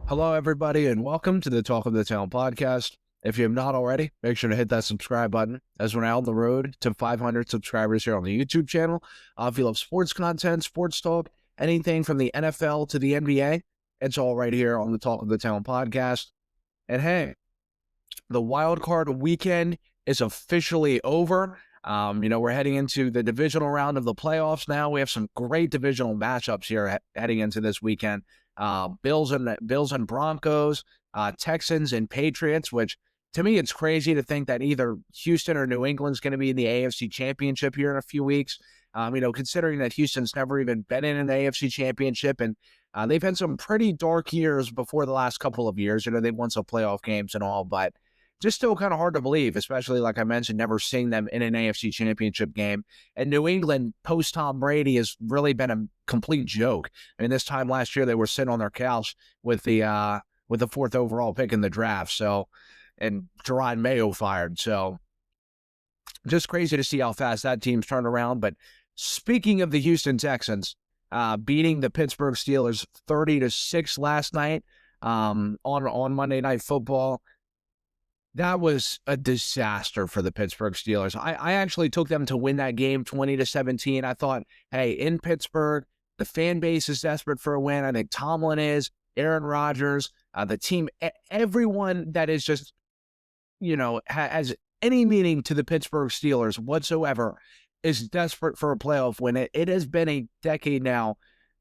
Hello, everybody, and welcome to the Talk of the Town podcast. If you have not already, make sure to hit that subscribe button as we're now on the road to 500 subscribers here on the YouTube channel. If you love sports content, sports talk, anything from the NFL to the NBA, it's all right here on the Talk of the Town podcast. And hey, the wildcard weekend is officially over. We're heading into the divisional round of the playoffs now. We have some great divisional matchups here heading into this weekend. Bills and Broncos, Texans and Patriots, which to me, it's crazy to think that either Houston or New England's going to be in the AFC Championship here in a few weeks. Considering that Houston's never even been in an AFC Championship, and they've had some pretty dark years before the last couple of years. They've won some playoff games and all, but just still kind of hard to believe, especially like I mentioned, never seeing them in an AFC Championship game. And New England, post Tom Brady, has really been a complete joke. I mean, this time last year, they were sitting on their couch with the fourth overall pick in the draft. So, and Jerod Mayo fired. So, just crazy to see how fast that team's turned around. But speaking of the Houston Texans, beating the Pittsburgh Steelers 30-6 last night on Monday Night Football. That was a disaster for the Pittsburgh Steelers. I actually took them to win that game 20-17. I thought, hey, in Pittsburgh, the fan base is desperate for a win. I think Tomlin is, Aaron Rodgers, the team, everyone that is just, has any meaning to the Pittsburgh Steelers whatsoever is desperate for a playoff win. It has been a decade now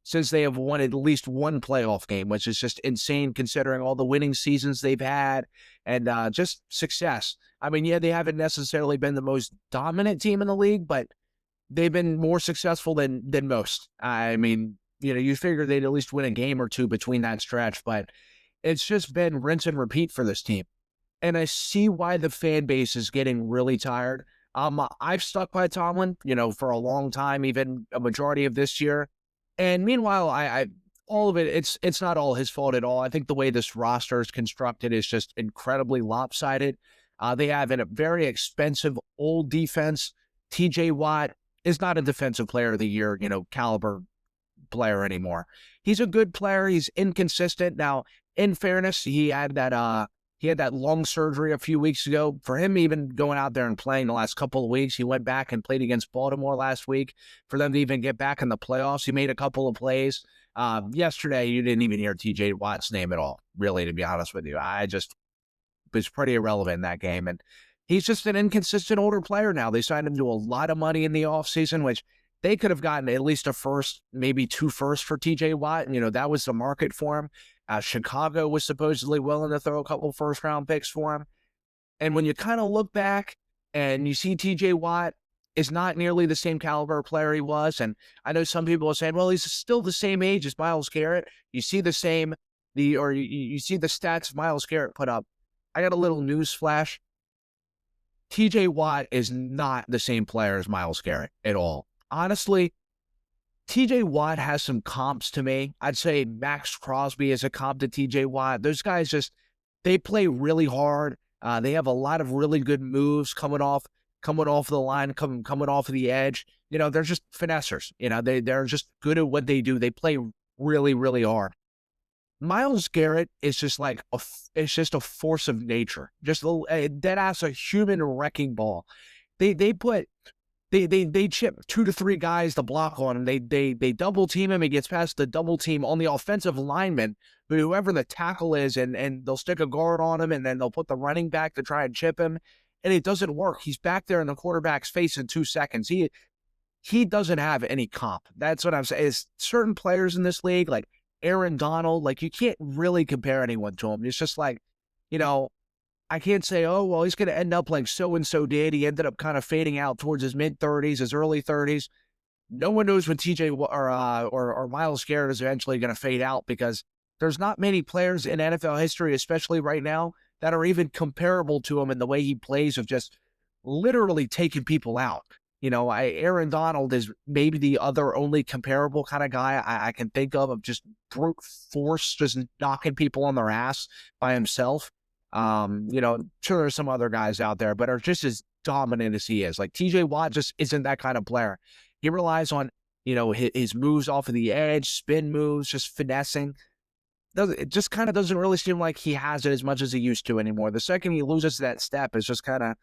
since they have won at least one playoff game, which is just insane considering all the winning seasons they've had and just success. I mean, yeah, they haven't necessarily been the most dominant team in the league, but they've been more successful than most. I mean, you figure they'd at least win a game or two between that stretch, but it's just been rinse and repeat for this team. And I see why the fan base is getting really tired. I've stuck by Tomlin, for a long time, even a majority of this year. And meanwhile, I all of it, it's not all his fault at all. I think the way this roster is constructed is just incredibly lopsided. They have a very expensive old defense. TJ Watt is not a defensive player of the year, caliber player anymore. He's a good player. He's inconsistent. Now, in fairness, he had that lung surgery a few weeks ago. For him even going out there and playing the last couple of weeks, he went back and played against Baltimore last week. For them to even get back in the playoffs, he made a couple of plays. Yesterday, you didn't even hear TJ Watt's name at all, really, to be honest with you. I just was pretty irrelevant in that game. And he's just an inconsistent older player now. They signed him to a lot of money in the offseason, which they could have gotten at least a first, maybe 2 firsts for TJ Watt. And, that was the market for him. Chicago was supposedly willing to throw a couple first-round picks for him. And when you kind of look back and you see TJ Watt is not nearly the same caliber player he was, and I know some people are saying, well, he's still the same age as Myles Garrett. You see you see the stats Myles Garrett put up. I got a little news flash. TJ Watt is not the same player as Myles Garrett at all. Honestly, TJ Watt has some comps to me. I'd say Max Crosby is a comp to TJ Watt. Those guys they play really hard. They have a lot of really good moves coming off the line, coming off of the edge. They're just finessers. They're just good at what they do. They play really, really hard. Myles Garrett is just it's just a force of nature. Just a dead ass, a human wrecking ball. They chip 2 to 3 guys to block on him. They double team him. He gets past the double team on the offensive lineman, but whoever the tackle is, and they'll stick a guard on him, and then they'll put the running back to try and chip him, and it doesn't work. He's back there in the quarterback's face in 2 seconds. He doesn't have any comp. That's what I'm saying. Is certain players in this league, like Aaron Donald, you can't really compare anyone to him. It's just I can't say, oh, well, he's going to end up like so-and-so did. He ended up kind of fading out towards his mid-30s, his early 30s. No one knows when TJ or Myles Garrett is eventually going to fade out, because there's not many players in NFL history, especially right now, that are even comparable to him in the way he plays of just literally taking people out. Aaron Donald is maybe the other only comparable kind of guy I can think of just brute force, just knocking people on their ass by himself. Sure, there's some other guys out there, but are just as dominant as he is. Like TJ Watt just isn't that kind of player. He relies on, his moves off of the edge, spin moves, just finessing. it just kind of doesn't really seem like he has it as much as he used to anymore. The second he loses that step, it's just kind of,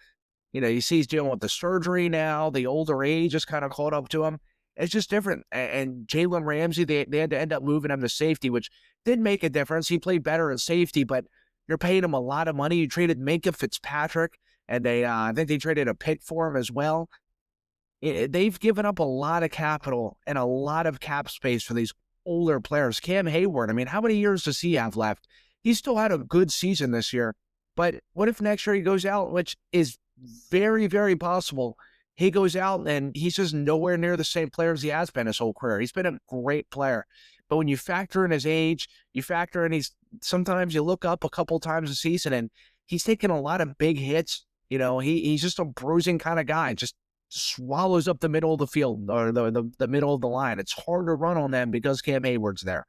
you see he's dealing with the surgery now. The older age just kind of caught up to him. It's just different. And Jalen Ramsey, they had to end up moving him to safety, which did make a difference. He played better in safety, but you're paying him a lot of money. You traded Minkah Fitzpatrick, and I think they traded a pick for him as well. They've given up a lot of capital and a lot of cap space for these older players. Cam Hayward, I mean, how many years does he have left? He still had a good season this year, but what if next year he goes out, which is very, very possible. He goes out and he's just nowhere near the same player as he has been his whole career. He's been a great player, but when you factor in his age, you factor in sometimes you look up a couple times a season and he's taking a lot of big hits. He's just a bruising kind of guy, just swallows up the middle of the field or the middle of the line. It's hard to run on them because Cam Hayward's there.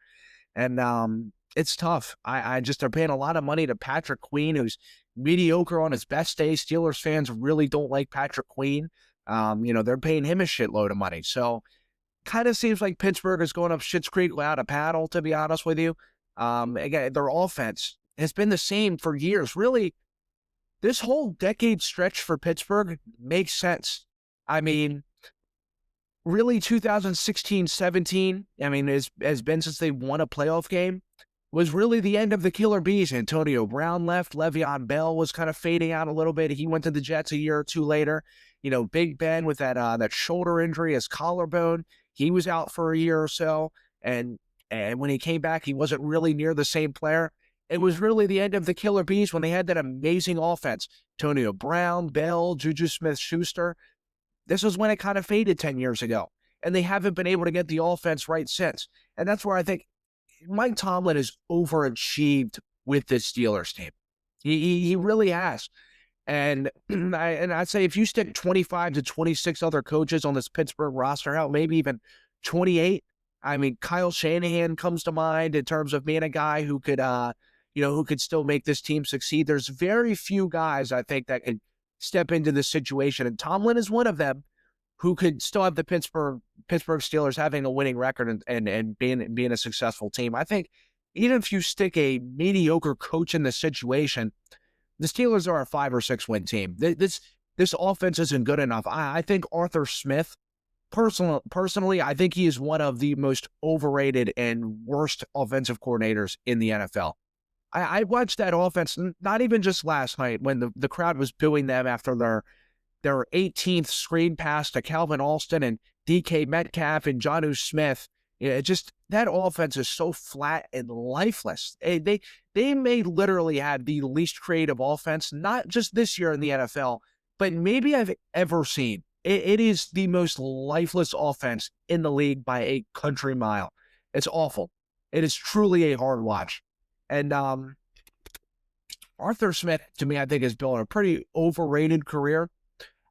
And it's tough. They're paying a lot of money to Patrick Queen, who's mediocre on his best day. Steelers fans really don't like Patrick Queen. They're paying him a shitload of money. So kind of seems like Pittsburgh is going up Schitt's Creek without a paddle, to be honest with you. Again, their offense has been the same for years. Really, this whole decade stretch for Pittsburgh makes sense. I mean, really 2016-17, has been since they won a playoff game, was really the end of the Killer Bees. Antonio Brown left. Le'Veon Bell was kind of fading out a little bit. He went to the Jets a year or two later. Big Ben with that shoulder injury, his collarbone, he was out for a year or so. And when he came back, he wasn't really near the same player. It was really the end of the Killer Bees when they had that amazing offense. Antonio Brown, Bell, Juju Smith-Schuster. This was when it kind of faded 10 years ago. And they haven't been able to get the offense right since. And that's where I think Mike Tomlin has overachieved with this Steelers team. He really has. And I'd say if you stick 25 to 26 other coaches on this Pittsburgh roster out, maybe even 28, Kyle Shanahan comes to mind in terms of being a guy who could, who could still make this team succeed. There's very few guys, I think, that could step into this situation. And Tomlin is one of them who could still have the Pittsburgh Steelers having a winning record and being a successful team. I think even if you stick a mediocre coach in this situation, the Steelers are a 5 or 6 win team. This offense isn't good enough. I think Arthur Smith, personally, I think he is one of the most overrated and worst offensive coordinators in the NFL. I watched that offense, not even just last night when the crowd was booing them after their 18th screen pass to Calvin Alston and DK Metcalf and Jonnu Smith. That offense is so flat and lifeless. They may literally have the least creative offense, not just this year in the NFL, but maybe I've ever seen. It is the most lifeless offense in the league by a country mile. It's awful. It is truly a hard watch. And Arthur Smith, to me, I think has built a pretty overrated career.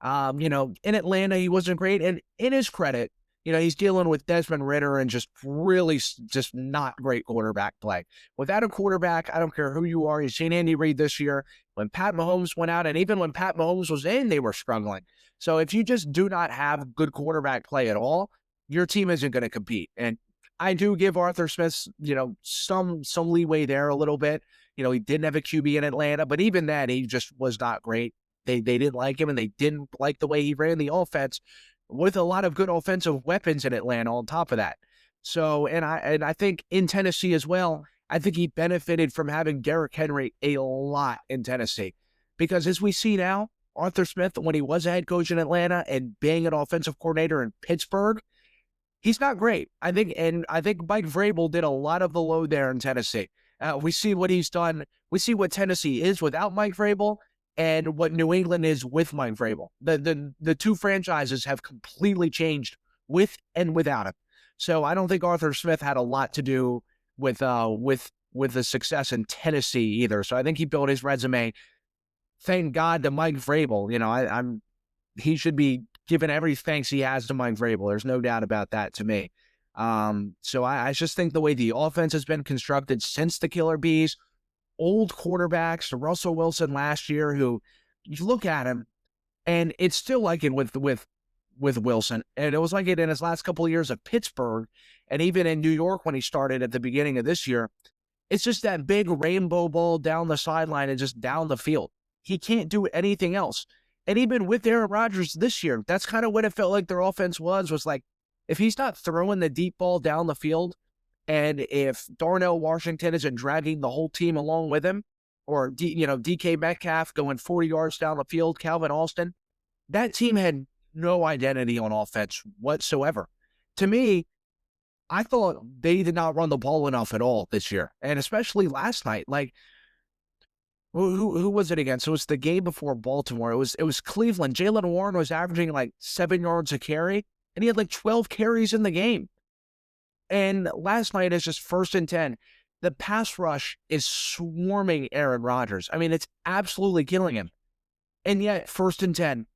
In Atlanta, he wasn't great. And in his credit, he's dealing with Desmond Ridder and just not great quarterback play. Without a quarterback, I don't care who you are. You've seen Andy Reid this year. When Pat Mahomes went out, and even when Pat Mahomes was in, they were struggling. So if you just do not have good quarterback play at all, your team isn't going to compete. And I do give Arthur Smith, some leeway there a little bit. He didn't have a QB in Atlanta, but even that, he just was not great. They didn't like him, and they didn't like the way he ran the offense with a lot of good offensive weapons in Atlanta on top of that. So, and I think in Tennessee as well, I think he benefited from having Derrick Henry a lot in Tennessee. Because as we see now, Arthur Smith, when he was a head coach in Atlanta and being an offensive coordinator in Pittsburgh, he's not great. I think Mike Vrabel did a lot of the load there in Tennessee. We see what he's done. We see what Tennessee is without Mike Vrabel and what New England is with Mike Vrabel. The two franchises have completely changed with and without him. So I don't think Arthur Smith had a lot to do with the success in Tennessee either. So I think he built his resume. Thank God to Mike Vrabel. He should be given every thanks he has to Mike Vrabel. There's no doubt about that to me. So I just think the way the offense has been constructed since the Killer Bees, old quarterbacks, Russell Wilson last year, who you look at him, and it's still like it with Wilson, and it was like it in his last couple of years of Pittsburgh, and even in New York when he started at the beginning of this year. It's just that big rainbow ball down the sideline and just down the field. He can't do anything else. And even with Aaron Rodgers this year, that's kind of what it felt like their offense was like, if he's not throwing the deep ball down the field, and if Darnell Washington isn't dragging the whole team along with him, or DK Metcalf going 40 yards down the field, Calvin Austin, that team had no identity on offense whatsoever. To me, I thought they did not run the ball enough at all this year, and especially last night. Like, who was it against? It was the game before Baltimore. It was Cleveland. Jaylen Warren was averaging like 7 yards a carry, and he had like 12 carries in the game. And last night is just 1st and 10. The pass rush is swarming Aaron Rodgers. I mean, it's absolutely killing him. And yet, 1st and 10,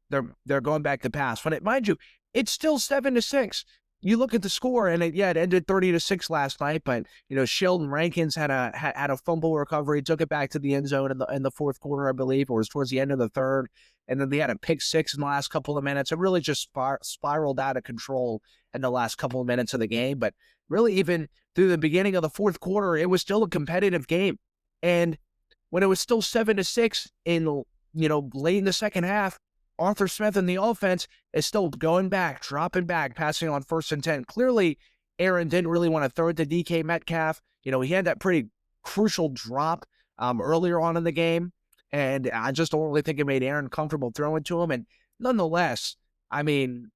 they're going back to pass. But mind you, it's still 7-6. You look at the score, and it ended 30-6 last night. But Sheldon Rankins had a fumble recovery, took it back to the end zone in the fourth quarter, I believe, or it was towards the end of the third. And then they had a pick six in the last couple of minutes. It really just spiraled out of control in the last couple of minutes of the game. But really, even through the beginning of the fourth quarter, it was still a competitive game. And when it was still 7-6 in late in the second half, Arthur Smith and the offense is still going back, dropping back, passing on 1st and 10. Clearly, Aaron didn't really want to throw it to DK Metcalf. He had that pretty crucial drop earlier on in the game, and I just don't really think it made Aaron comfortable throwing to him. And nonetheless, I mean,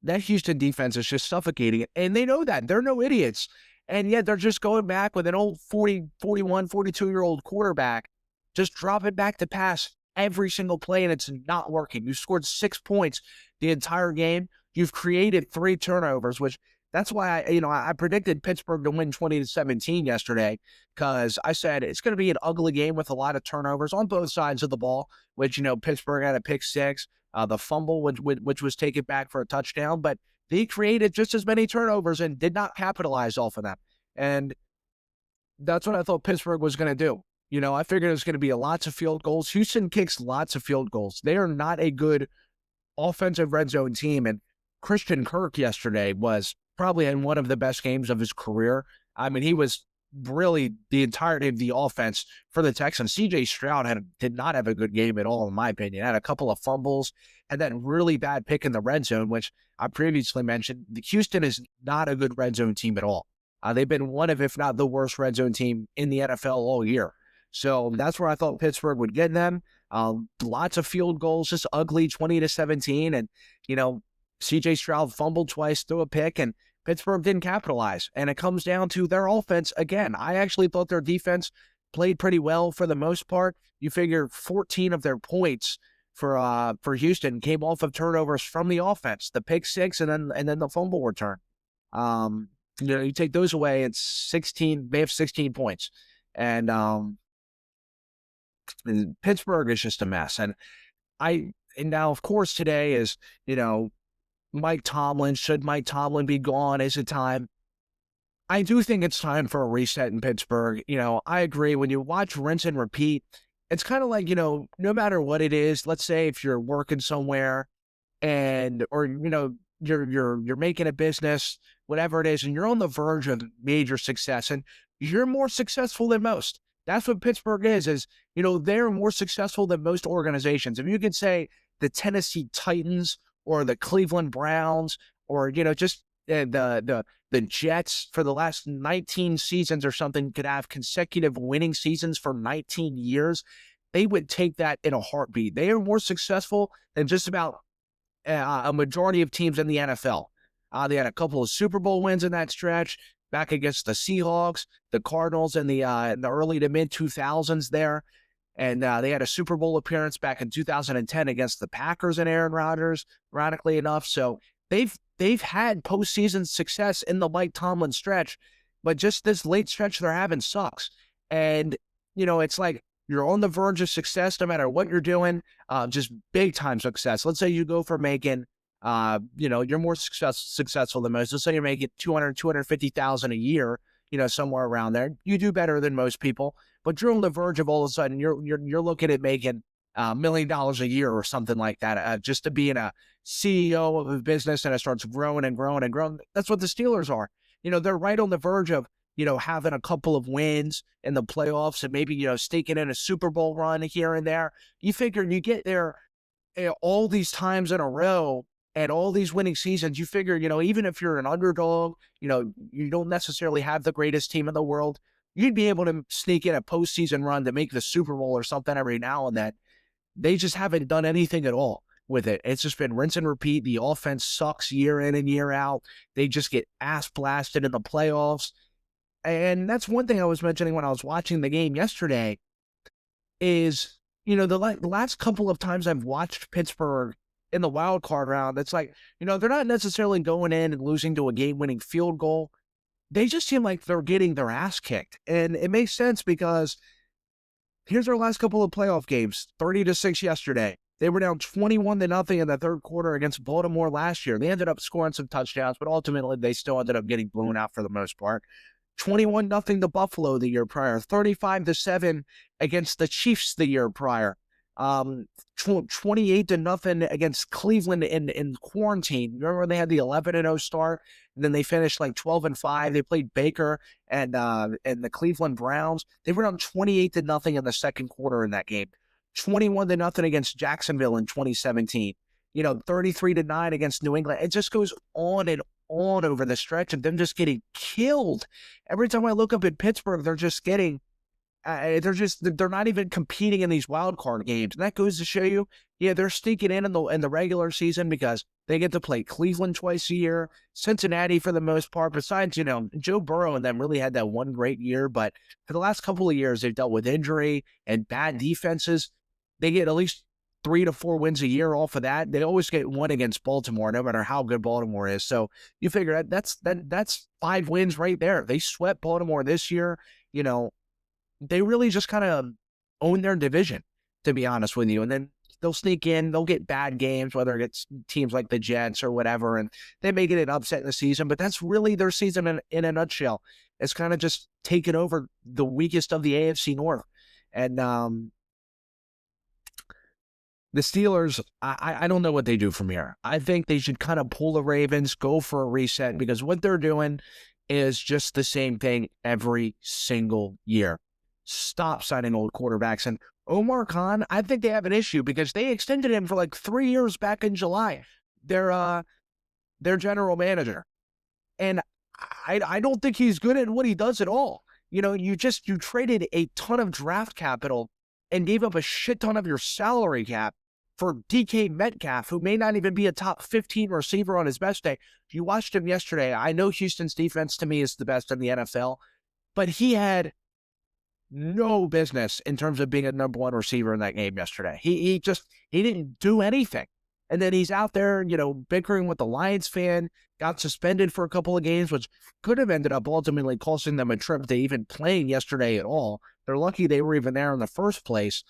that Houston defense is just suffocating it, and they know that. They're no idiots. And yet they're just going back with an old 40, 41, 42-year-old quarterback, just dropping back to pass every single play, and it's not working. You scored 6 points the entire game. You've created 3 turnovers, which that's why I predicted Pittsburgh to win 20-17 yesterday, because I said it's going to be an ugly game with a lot of turnovers on both sides of the ball, which, Pittsburgh had a pick six, the fumble, which was taken back for a touchdown, but they created just as many turnovers and did not capitalize off of them. And that's what I thought Pittsburgh was going to do. I figured it was going to be lots of field goals. Houston kicks lots of field goals. They are not a good offensive red zone team. And Christian Kirk yesterday was probably in one of the best games of his career. I mean, he was really the entirety of the offense for the Texans. C.J. Stroud did not have a good game at all, in my opinion. Had a couple of fumbles and that really bad pick in the red zone, which I previously mentioned. Houston is not a good red zone team at all. They've been one of, if not the worst red zone team in the NFL all year. So that's where I thought Pittsburgh would get them. Lots of field goals, just ugly, 20-17. And, C.J. Stroud fumbled twice, threw a pick, and Pittsburgh didn't capitalize. And it comes down to their offense again. I actually thought their defense played pretty well for the most part. You figure 14 of their points for Houston came off of turnovers from the offense, the pick six, and then the fumble return. You take those away, it's 16. They have 16 points. And Pittsburgh is just a mess. And now, of course, today is, Mike Tomlin. Should Mike Tomlin be gone? Is it time? I do think it's time for a reset in Pittsburgh. I agree. When you watch rinse and repeat, it's kind of like, no matter what it is, let's say if you're working somewhere or you're making a business, whatever it is, and you're on the verge of major success and you're more successful than most. That's what Pittsburgh is, they're more successful than most organizations. If you could say the Tennessee Titans or the Cleveland Browns or, just the Jets for the last 19 seasons or something could have consecutive winning seasons for 19 years, they would take that in a heartbeat. They are more successful than just about a majority of teams in the NFL. They had a couple of Super Bowl wins in that stretch, back against the Seahawks, the Cardinals in the early to mid 2000s there. And they had a Super Bowl appearance back in 2010 against the Packers and Aaron Rodgers, ironically enough. So they've had postseason success in the Mike Tomlin stretch, but just this late stretch they're having sucks. And, it's like you're on the verge of success no matter what you're doing, just big time success. Let's say you go for making you're more successful than most. Let's say you're making $250,000 a year, somewhere around there. You do better than most people, but you're on the verge of all of a sudden you're looking at making $1 million a year or something like that, just to being a CEO of a business and it starts growing and growing and growing. That's what the Steelers are. They're right on the verge of having a couple of wins in the playoffs and maybe, staking in a Super Bowl run here and there. You figure you get there all these times in a row and all these winning seasons, you figure, even if you're an underdog, you don't necessarily have the greatest team in the world, you'd be able to sneak in a postseason run to make the Super Bowl or something every now and then. They just haven't done anything at all with it. It's just been rinse and repeat. The offense sucks year in and year out. They just get ass blasted in the playoffs. And that's one thing I was mentioning when I was watching the game yesterday is, the last couple of times I've watched Pittsburgh in the wild card round, it's like, they're not necessarily going in and losing to a game-winning field goal. They just seem like they're getting their ass kicked. And it makes sense because here's their last couple of playoff games, 30-6 yesterday. They were down 21-0 in the third quarter against Baltimore last year. They ended up scoring some touchdowns, but ultimately they still ended up getting blown out for the most part. 21-0 to Buffalo the year prior, 35-7 against the Chiefs the year prior, 28-0 against Cleveland in quarantine. Remember when they had the 11-0 start, and then they finished like 12-5. They played Baker and the Cleveland Browns. They were down 28-0 in the second quarter in that game. 21-0 against Jacksonville in 2017. 33-9 against New England. It just goes on and on over the stretch of them just getting killed. Every time I look up at Pittsburgh, they're just getting, they're not even competing in these wild card games. And that goes to show you, they're sneaking in the regular season because they get to play Cleveland twice a year, Cincinnati for the most part. Besides, Joe Burrow and them really had that one great year, but for the last couple of years, they've dealt with injury and bad defenses. They get at least 3 to 4 wins a year off of that. They always get one against Baltimore, no matter how good Baltimore is. So you figure that's 5 wins right there. They swept Baltimore this year. They really just kind of own their division, to be honest with you. And then they'll sneak in, they'll get bad games, whether it's teams like the Jets or whatever, and they may get an upset in the season, but that's really their season in a nutshell. It's kind of just taken over the weakest of the AFC North. And the Steelers, I don't know what they do from here. I think they should kind of pull the Ravens, go for a reset, because what they're doing is just the same thing every single year. Stop signing old quarterbacks. And Omar Khan, I think they have an issue because they extended him for like 3 years back in July. Their general manager. And I don't think he's good at what he does at all. You traded a ton of draft capital and gave up a shit ton of your salary cap for DK Metcalf, who may not even be a top 15 receiver on his best day. You watched him yesterday. I know Houston's defense to me is the best in the NFL, but he had no business in terms of being a number 1 receiver in that game yesterday. He didn't do anything. And then he's out there, bickering with the Lions fan, got suspended for a couple of games, which could have ended up ultimately costing them a trip to even playing yesterday at all. They're lucky they were even there in the first place.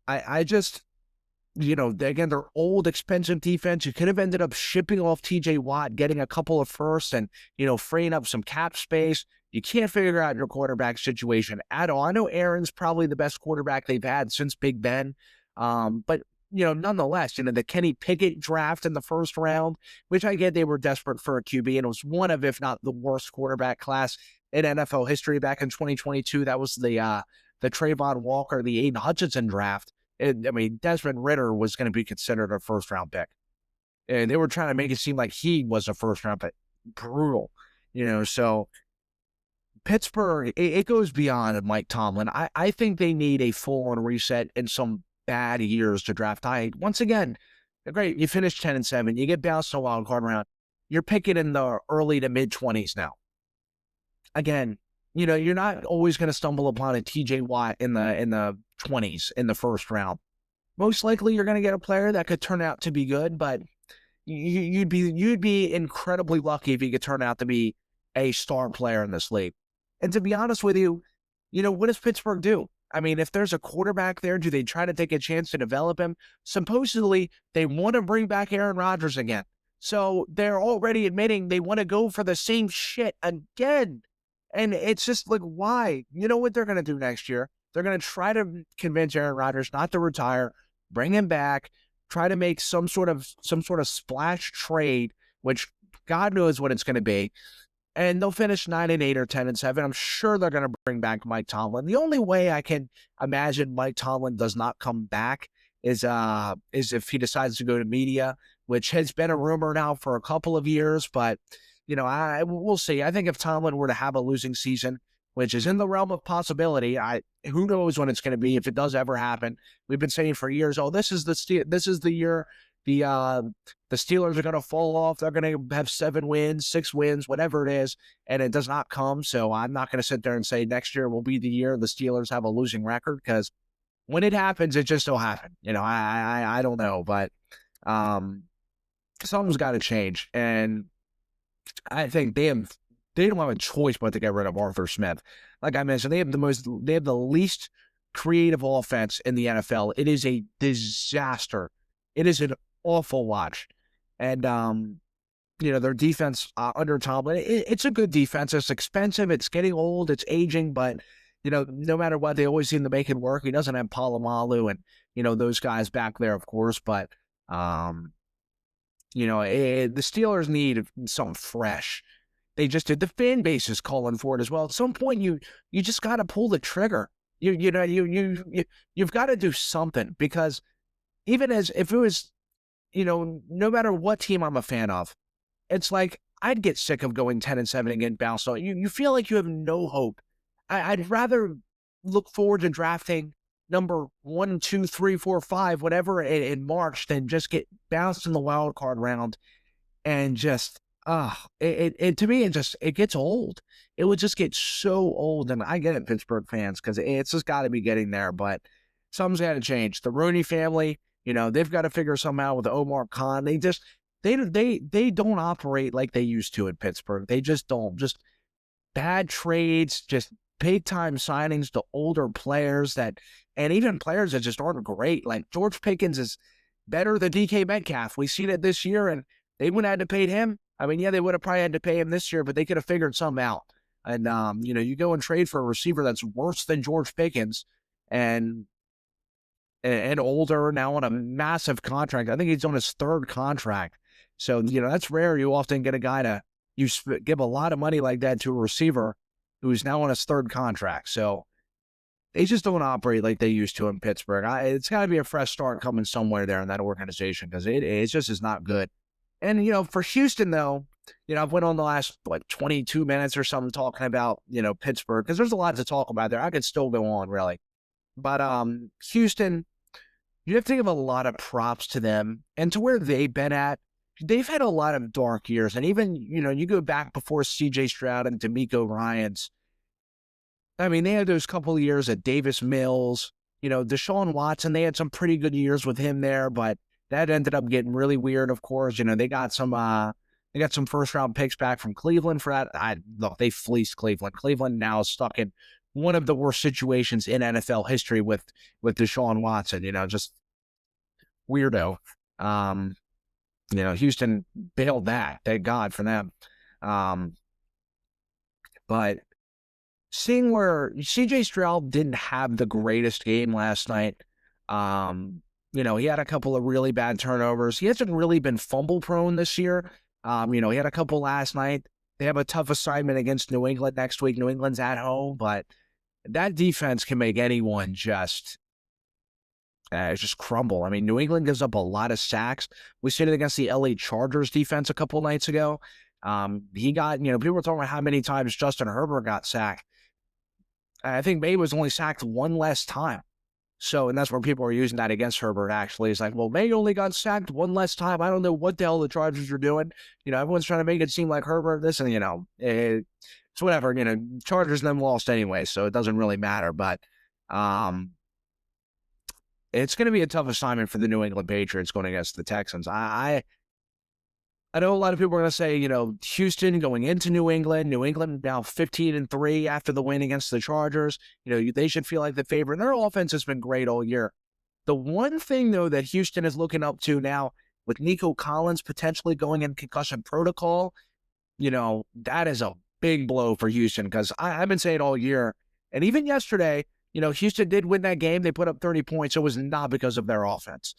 I just, again, they're old, expensive defense. You could have ended up shipping off TJ Watt, getting a couple of firsts and, freeing up some cap space. You can't figure out your quarterback situation at all. I know Aaron's probably the best quarterback they've had since Big Ben. But, nonetheless, the Kenny Pickett draft in the first round, which I get they were desperate for a QB, and it was one of, if not the worst quarterback class in NFL history back in 2022. That was the Trayvon Walker, the Aiden Hutchinson draft. Desmond Ridder was going to be considered a first-round pick. And they were trying to make it seem like he was a first-round pick. Brutal. So Pittsburgh, it goes beyond Mike Tomlin. I think they need a full-on reset in some bad years to draft high. Once again, great, you finish 10-7, you get bounced in a wild card round. You're picking in the early to mid-20s now. Again, you're not always going to stumble upon a TJ Watt in the 20s in the first round. Most likely you're going to get a player that could turn out to be good, but you'd be incredibly lucky if he could turn out to be a star player in this league. And to be honest with you, what does Pittsburgh do? If there's a quarterback there, do they try to take a chance to develop him? Supposedly, they want to bring back Aaron Rodgers again. So they're already admitting they want to go for the same shit again. And it's just like, why? You know what they're going to do next year? They're going to try to convince Aaron Rodgers not to retire, bring him back, try to make some sort of splash trade, which God knows what it's going to be. and they'll finish 9-8 or 10-7. I'm sure they're going to bring back Mike Tomlin. The only way I can imagine Mike Tomlin does not come back is if he decides to go to media, which has been a rumor now for a couple of years. But we'll see. I think if Tomlin were to have a losing season, which is in the realm of possibility, who knows when it's going to be if it does ever happen. We've been saying for years, this is the year the Steelers are going to fall off. They're going to have 7 wins, 6 wins, whatever it is, and it does not come. So I'm not going to sit there and say next year will be the year the Steelers have a losing record, because when it happens, it just will happen. I don't know, but something's got to change, and I think they don't have a choice but to get rid of Arthur Smith. Like I mentioned, they have the least creative offense in the NFL. It is a disaster. It is an awful watch. And, their defense under Tomlin, it's a good defense. It's expensive. It's getting old. It's aging. But, no matter what, they always seem to make it work. He doesn't have Palomalu and, those guys back there, of course. But, the Steelers need something fresh. They just did. The fan base is calling for it as well. At some point, you just got to pull the trigger. You've got to do something, because even as if it was, no matter what team I'm a fan of, it's like I'd get sick of going 10-7 and getting bounced on. You feel like you have no hope. I'd rather look forward to drafting number 1, 2, 3, 4, 5, whatever in March than just get bounced in the wild card round and just. To me, it gets old. It would just get so old. And I get it, Pittsburgh fans, because it's just got to be getting there. But something's got to change. The Rooney family, they've got to figure something out with Omar Khan. They don't operate like they used to in Pittsburgh. They just don't. Just bad trades, just big time signings to older players and even players that just aren't great. Like George Pickens is better than DK Metcalf. We've seen it this year, and they wouldn't have had to pay him. I mean, yeah, they would have probably had to pay him this year, but they could have figured something out. And, you go and trade for a receiver that's worse than George Pickens and older, now on a massive contract. I think he's on his 3rd contract. So, that's rare. You often get a guy give a lot of money like that to a receiver who's now on his 3rd contract. So they just don't operate like they used to in Pittsburgh. It's got to be a fresh start coming somewhere there in that organization, because it just is not good. And, for Houston, though, I've went on the last, 22 minutes or something talking about, Pittsburgh, because there's a lot to talk about there. I could still go on, really. But Houston, you have to give a lot of props to them and to where they've been at. They've had a lot of dark years. And even, you go back before C.J. Stroud and D'Amico Ryans. I mean, they had those couple of years at Davis Mills. Deshaun Watson, they had some pretty good years with him there, but that ended up getting really weird, of course. They got some 1st-round picks back from Cleveland for that. Look, they fleeced Cleveland. Cleveland now is stuck in one of the worst situations in NFL history with Deshaun Watson. Just weirdo. Houston bailed that. Thank God for them. But seeing where C.J. Stroud didn't have the greatest game last night, he had a couple of really bad turnovers. He hasn't really been fumble-prone this year. He had a couple last night. They have a tough assignment against New England next week. New England's at home, but that defense can make anyone just crumble. I mean, New England gives up a lot of sacks. We seen it against the LA Chargers defense a couple nights ago. He got, people were talking about how many times Justin Herbert got sacked. I think May was only sacked 1 less time. So, and that's where people are using that against Herbert, actually. It's like, well, May only got sacked 1 less time. I don't know what the hell the Chargers are doing. Everyone's trying to make it seem like Herbert, this, and, it's whatever. Chargers and them lost anyway, so it doesn't really matter. But it's going to be a tough assignment for the New England Patriots going against the Texans. I know a lot of people are going to say, Houston going into New England now 15-3 after the win against the Chargers. They should feel like the favorite. Their offense has been great all year. The one thing, though, that Houston is looking up to now, with Nico Collins potentially going in concussion protocol, that is a big blow for Houston, because I've been saying all year, and even yesterday, Houston did win that game. They put up 30 points. It was not because of their offense.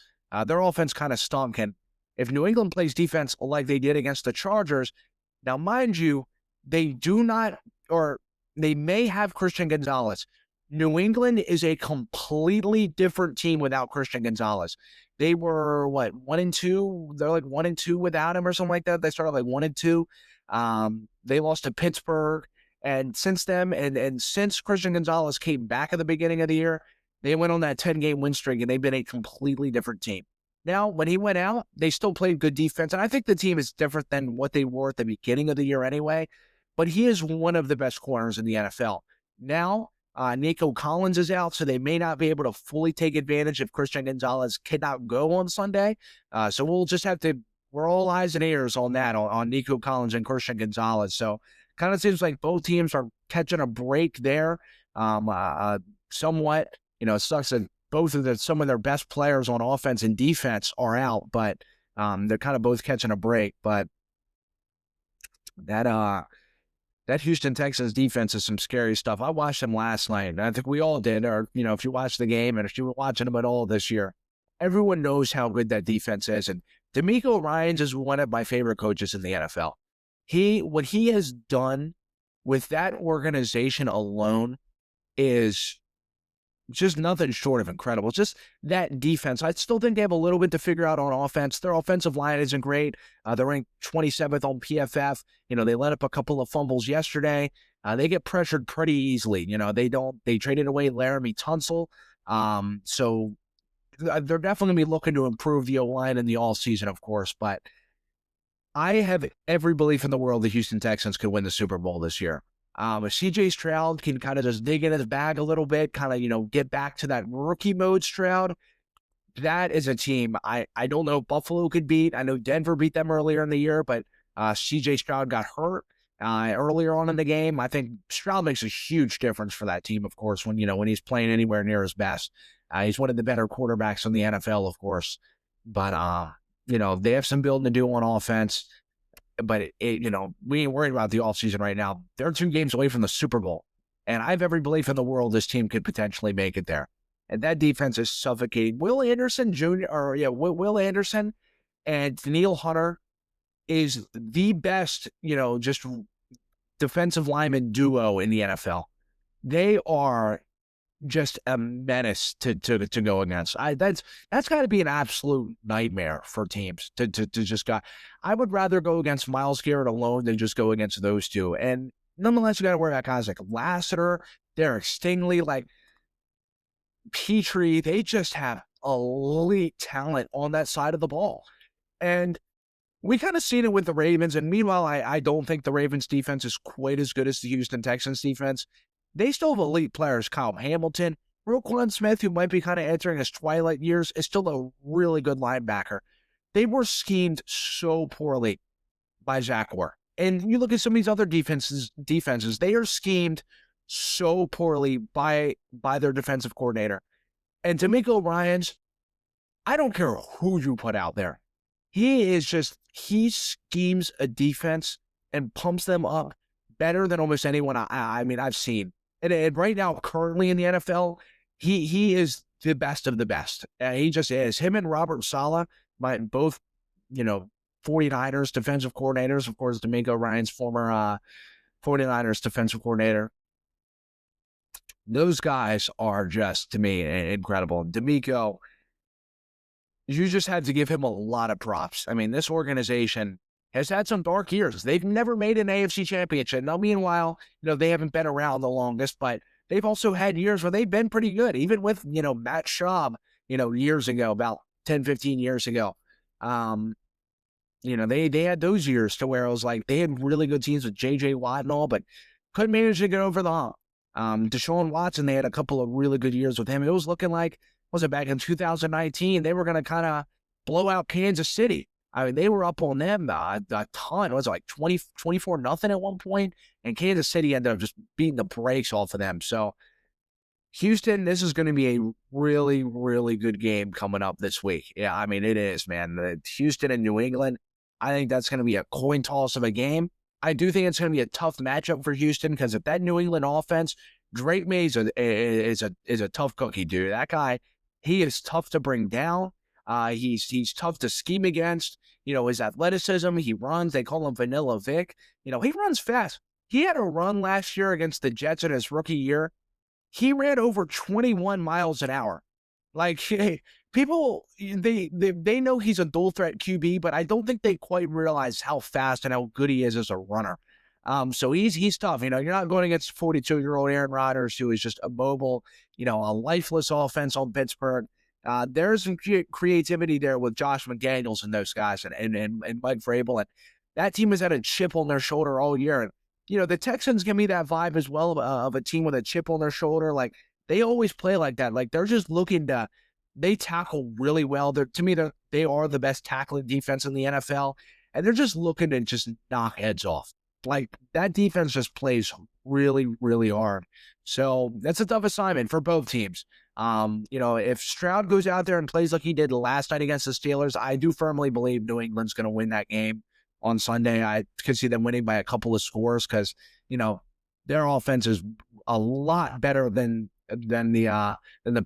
Their offense kind of stunk, and if New England plays defense like they did against the Chargers, now, mind you, they do not, or they may have Christian Gonzalez. New England is a completely different team without Christian Gonzalez. They were 1-2. They're like 1-2 without him or something like that. They started like 1-2. They lost to Pittsburgh, and since then, and since Christian Gonzalez came back at the beginning of the year, they went on that 10-game win streak, and they've been a completely different team. Now, when he went out, they still played good defense, and I think the team is different than what they were at the beginning of the year anyway. But he is one of the best corners in the NFL. Now, Nico Collins is out, so they may not be able to fully take advantage if Christian Gonzalez cannot go on Sunday. So we'll just have to, we're all eyes and ears on that, on Nico Collins and Christian Gonzalez. So kind of seems like both teams are catching a break there somewhat. It sucks that some of their best players on offense and defense are out, but they're kind of both catching a break. But that Houston Texans defense is some scary stuff. I watched them last night, and I think we all did. Or, if you watched the game and if you were watching them at all this year, everyone knows how good that defense is. And DeMeco Ryans is one of my favorite coaches in the NFL. What he has done with that organization alone is just nothing short of incredible. Just that defense. I still think they have a little bit to figure out on offense. Their offensive line isn't great. They're ranked 27th on PFF. They let up a couple of fumbles yesterday. They get pressured pretty easily. They traded away Laramie Tunsil. So they're definitely going to be looking to improve the O-line in the all season, of course. But I have every belief in the world the Houston Texans could win the Super Bowl this year. If C.J. Stroud can kind of just dig in his bag a little bit, kind of, get back to that rookie mode Stroud, that is a team I don't know Buffalo could beat. I know Denver beat them earlier in the year, but C.J. Stroud got hurt earlier on in the game. I think Stroud makes a huge difference for that team, of course, when he's playing anywhere near his best. He's one of the better quarterbacks in the NFL, of course. But, they have some building to do on offense. But, we ain't worried about the offseason right now. They're 2 games away from the Super Bowl. And I have every belief in the world this team could potentially make it there. And that defense is suffocating. Will Anderson and Daniil Hunter is the best, just defensive lineman duo in the NFL. They are just a menace to go against. That's got to be an absolute nightmare for teams to just go. I would rather go against Myles Garrett alone than just go against those two. And nonetheless, you got to worry about guys like Lassiter, Derek Stingley, like Petrie. They just have elite talent on that side of the ball. And we kind of seen it with the Ravens. And meanwhile, I don't think the Ravens defense is quite as good as the Houston Texans defense. They still have elite players. Kyle Hamilton, Roquan Smith, who might be kind of entering his twilight years, is still a really good linebacker. They were schemed so poorly by Zach Orr. And you look at some of these other defenses, they are schemed so poorly by their defensive coordinator. And DeMeco Ryans, I don't care who you put out there. He schemes a defense and pumps them up better than almost anyone I've seen. And right now, currently in the NFL, he is the best of the best. He just is. Him and Robert Saleh, both, 49ers defensive coordinators. Of course, DeMeco Ryans, former 49ers defensive coordinator. Those guys are just, to me, incredible. DeMeco, you just had to give him a lot of props. I mean, this organization has had some dark years. They've never made an AFC championship. Now, meanwhile, they haven't been around the longest, but they've also had years where they've been pretty good, even with, Matt Schaub, years ago, about 10, 15 years ago. They had those years to where it was like they had really good teams with J.J. Watt and all, but couldn't manage to get over the hump. Deshaun Watson, they had a couple of really good years with him. It was looking like, was it back in 2019, they were going to kind of blow out Kansas City. I mean, they were up on them a ton. It was like 24-0 at one point, and Kansas City ended up just beating the brakes off of them. So, Houston, this is going to be a really, really good game coming up this week. Yeah, I mean, it is, man. The Houston and New England, I think that's going to be a coin toss of a game. I do think it's going to be a tough matchup for Houston because if that New England offense, Drake May is a tough cookie, dude. That guy, he is tough to bring down. He's tough to scheme against. His athleticism, he runs. They call him Vanilla Vic. He runs fast. He had a run last year against the Jets in his rookie year. He ran over 21 miles an hour. Like, people, they know he's a dual threat QB, but I don't think they quite realize how fast and how good he is as a runner. So he's tough. You're not going against 42-year-old Aaron Rodgers, who is just immobile, a lifeless offense on Pittsburgh. There's some creativity there with Josh McDaniels and those guys and Mike Vrabel. And that team has had a chip on their shoulder all year. And, the Texans give me that vibe as well of a team with a chip on their shoulder. Like, they always play like that. Like, they're just looking they tackle really well. To me, they are the best tackling defense in the NFL. And they're just looking to just knock heads off. Like, that defense just plays really, really hard. So that's a tough assignment for both teams. If Stroud goes out there and plays like he did last night against the Steelers, I do firmly believe New England's going to win that game on Sunday. I could see them winning by a couple of scores because, their offense is a lot better than the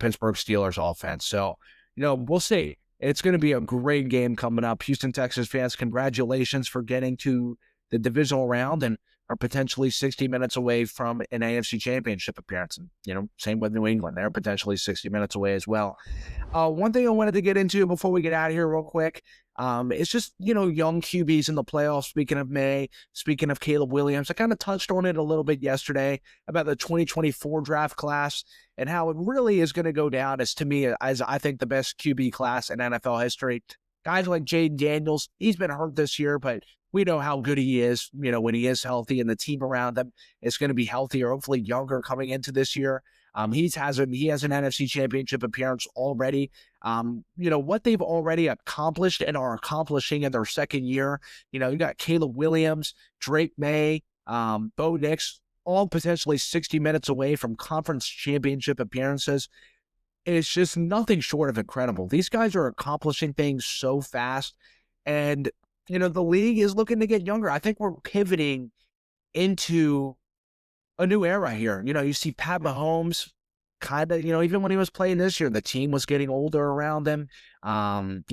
Pittsburgh Steelers offense. So, we'll see. It's going to be a great game coming up. Houston Texans fans, congratulations for getting to the divisional round and are potentially 60 minutes away from an AFC championship appearance. And, same with New England. They're potentially 60 minutes away as well. One thing I wanted to get into before we get out of here real quick, it's just, young QBs in the playoffs. Speaking of May, speaking of Caleb Williams, I kind of touched on it a little bit yesterday about the 2024 draft class and how it really is going to go down as, to me, as I think the best QB class in NFL history. Guys like Jayden Daniels, he's been hurt this year, but we know how good he is, when he is healthy, and the team around him is going to be healthier, hopefully younger coming into this year. He has an NFC championship appearance already. What they've already accomplished and are accomplishing in their second year. You got Caleb Williams, Drake May, Bo Nix, all potentially 60 minutes away from conference championship appearances. It's just nothing short of incredible. These guys are accomplishing things so fast. And, the league is looking to get younger. I think we're pivoting into a new era here. You see Pat Mahomes kind of, even when he was playing this year, the team was getting older around him. I'm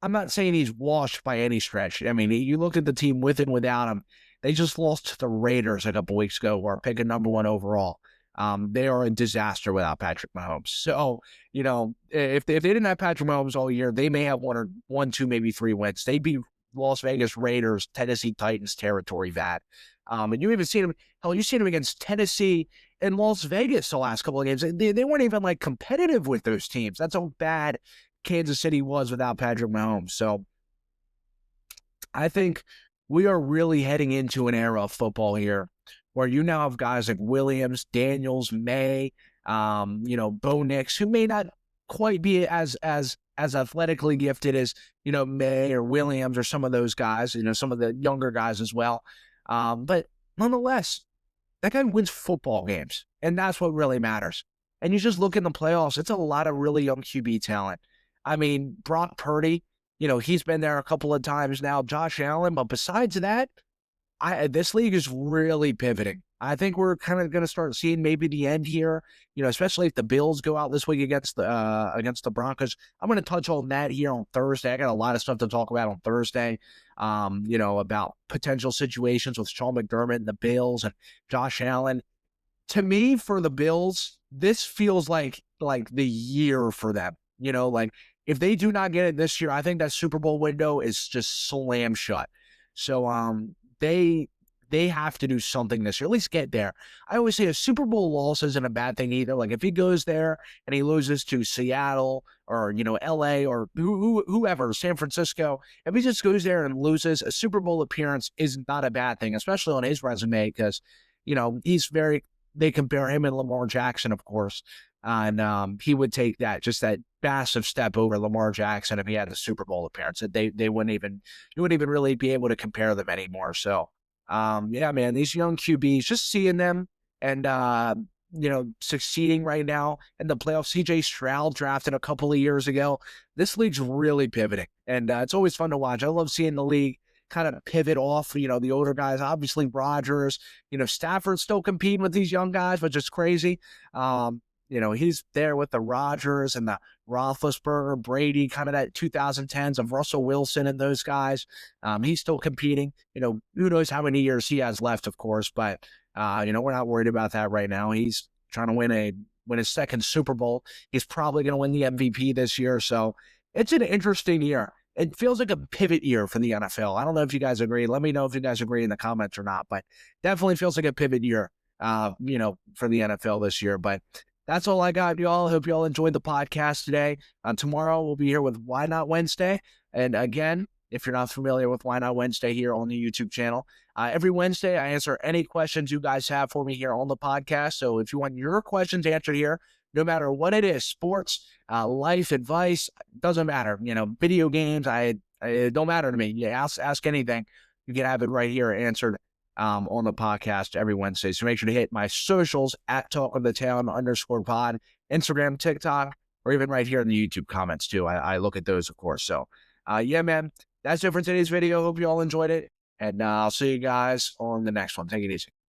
not saying he's washed by any stretch. I mean, you look at the team with and without him. They just lost to the Raiders a couple weeks ago, who are picking number 1 overall. They are a disaster without Patrick Mahomes. So, if they didn't have Patrick Mahomes all year, they may have one, two, maybe 3 wins. They'd be Las Vegas Raiders, Tennessee Titans territory, that. And you even seen him, you seen him against Tennessee and Las Vegas the last couple of games. They weren't even competitive with those teams. That's how bad Kansas City was without Patrick Mahomes. So I think we are really heading into an era of football here where you now have guys like Williams, Daniels, May, Bo Nix, who may not quite be as athletically gifted as, May or Williams or some of those guys, some of the younger guys as well. But nonetheless, that guy wins football games, and that's what really matters. And you just look in the playoffs, it's a lot of really young QB talent. I mean, Brock Purdy, he's been there a couple of times now, Josh Allen, but besides that, this league is really pivoting. I think we're kind of going to start seeing maybe the end here, especially if the Bills go out this week against the Broncos. I'm going to touch on that here on Thursday. I got a lot of stuff to talk about on Thursday, about potential situations with Sean McDermott and the Bills and Josh Allen. To me, for the Bills, this feels like the year for them. If they do not get it this year, I think that Super Bowl window is just slam shut. So, they have to do something this year, at least get there. I always say a Super Bowl loss isn't a bad thing either. If he goes there and he loses to Seattle or, LA or whoever, San Francisco, if he just goes there and loses, a Super Bowl appearance is not a bad thing, especially on his resume because, they compare him and Lamar Jackson, of course. And he would take that massive step over Lamar Jackson if he had a Super Bowl appearance. You wouldn't even really be able to compare them anymore. So, yeah, man, these young QBs, just seeing them and, succeeding right now in the playoffs. CJ Stroud drafted a couple of years ago. This league's really pivoting, and it's always fun to watch. I love seeing the league kind of pivot off, the older guys. Obviously, Rodgers, Stafford's still competing with these young guys, which is crazy. he's there with the Rodgers and the Roethlisberger, Brady, kind of that 2010s of Russell Wilson and those guys. He's still competing. Who knows how many years he has left, of course, but we're not worried about that right now. He's trying to win his second Super Bowl. He's probably going to win the MVP this year. So it's an interesting year. It feels like a pivot year for the NFL. I don't know if you guys agree. Let me know if you guys agree in the comments or not, but definitely feels like a pivot year, for the NFL this year. But that's all I got, y'all. Hope y'all enjoyed the podcast today. Tomorrow we'll be here with Why Not Wednesday. And again, if you're not familiar with Why Not Wednesday here on the YouTube channel, every Wednesday I answer any questions you guys have for me here on the podcast. So if you want your questions answered here, no matter what it is, sports, life advice, doesn't matter. Video games, it don't matter to me. Yeah, ask anything. You can have it right here answered on the podcast every Wednesday. So make sure to hit my socials at @TalkOfTheTown_pod, Instagram, TikTok, or even right here in the YouTube comments too. I look at those, of course. So yeah, man, that's it for today's video. Hope you all enjoyed it. And I'll see you guys on the next one. Take it easy.